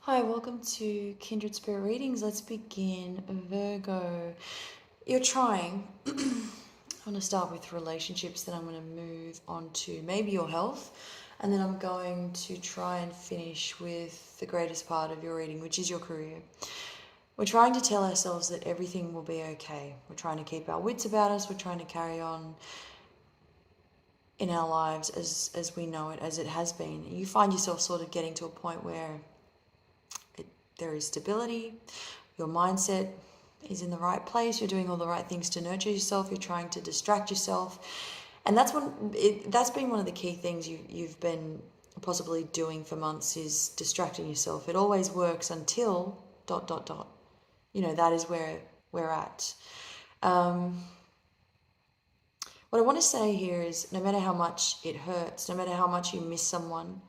Hi, welcome to Kindred Spirit Readings. Let's begin. Virgo, you're trying. I'm going to start with relationships, then I'm going to move on to maybe your health, and then I'm going to try and finish with the greatest part of your reading, which is your career. We're trying to tell ourselves that everything will be okay. We're trying to keep our wits about us. We're trying to carry on in our lives as we know it, as it has been. You find yourself sort of getting to a point where there is stability, your mindset is in the right place, you're doing all the right things to nurture yourself, you're trying to distract yourself. And that's been one of the key things you've been possibly doing for months, is distracting yourself. It always works until ... That is where we're at. What I want to say here is, no matter how much it hurts, no matter how much you miss someone,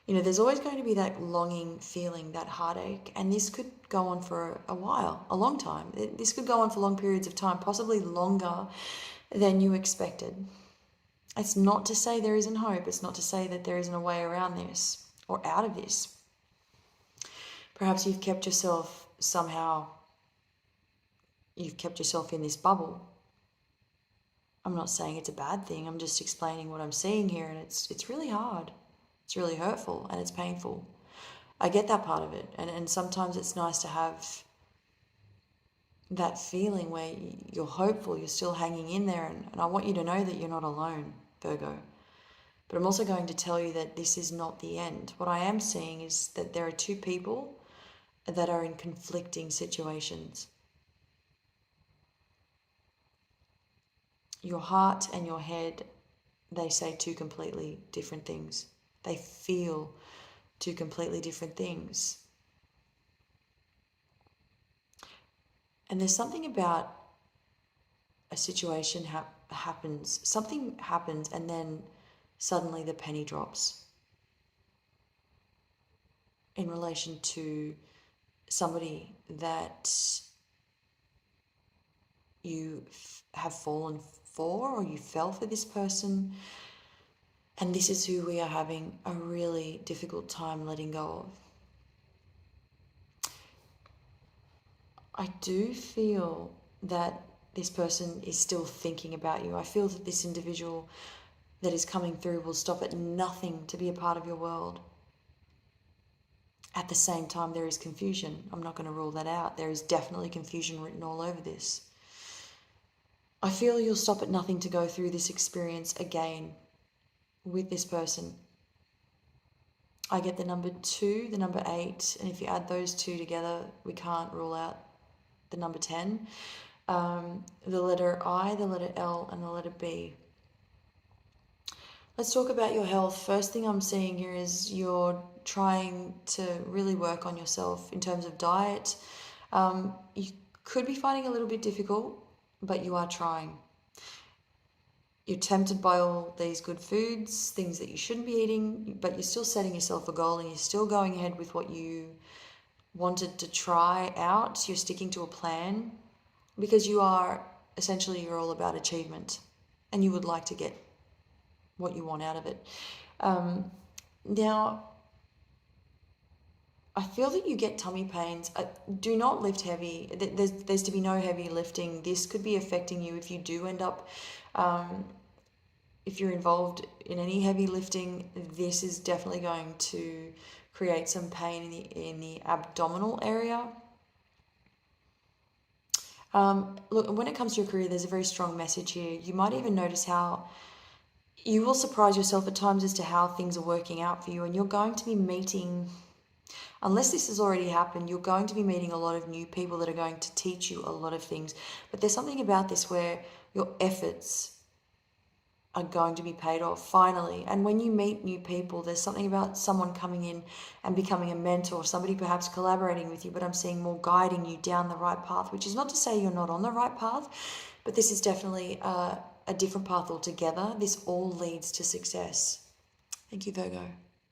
there's always going to be that longing feeling, that heartache, and this could go on for a while, a long time. This could go on for long periods of time, possibly longer than you expected. It's not to say there isn't hope. It's not to say that there isn't a way around this or out of this. Perhaps you've kept yourself in this bubble. I'm not saying it's a bad thing. I'm just explaining what I'm seeing here, and it's really hard. It's really hurtful and it's painful. I get that part of it. And sometimes it's nice to have that feeling where you're hopeful, you're still hanging in there. And I want you to know that you're not alone, Virgo. But I'm also going to tell you that this is not the end. What I am seeing is that there are two people that are in conflicting situations. Your heart and your head, they say two completely different things. They feel two completely different things. And there's something about a situation happens, something happens, and then suddenly the penny drops in relation to somebody that you have fallen for, or you fell for this person. And this is who we are having a really difficult time letting go of. I do feel that this person is still thinking about you. I feel that this individual that is coming through will stop at nothing to be a part of your world. At the same time, there is confusion. I'm not going to rule that out. There is definitely confusion written all over this. I feel you'll stop at nothing to go through this experience again with this person. I get the number 2, the number 8, and if you add those two together, we can't rule out the number 10. The letter I, the letter L, and the letter B. Let's talk about your health. First thing I'm seeing here is you're trying to really work on yourself in terms of diet. You could be finding it a little bit difficult, but you are trying. You're tempted by all these good foods, things that you shouldn't be eating, but you're still setting yourself a goal and you're still going ahead with what you wanted to try out. You're sticking to a plan because you're all about achievement and you would like to get what you want out of it. Now, I feel that you get tummy pains. Do not lift heavy. There's to be no heavy lifting. This could be affecting you if you do end up, if you're involved in any heavy lifting. This is definitely going to create some pain in the abdominal area. Look, when it comes to your career, there's a very strong message here. You might even notice how you will surprise yourself at times as to how things are working out for you, and you're going to be meeting, unless this has already happened, you're going to be meeting a lot of new people that are going to teach you a lot of things. But there's something about this where your efforts are going to be paid off finally. And when you meet new people, there's something about someone coming in and becoming a mentor, somebody perhaps collaborating with you, but I'm seeing more guiding you down the right path, which is not to say you're not on the right path, but this is definitely a different path altogether. This all leads to success. Thank you, Virgo.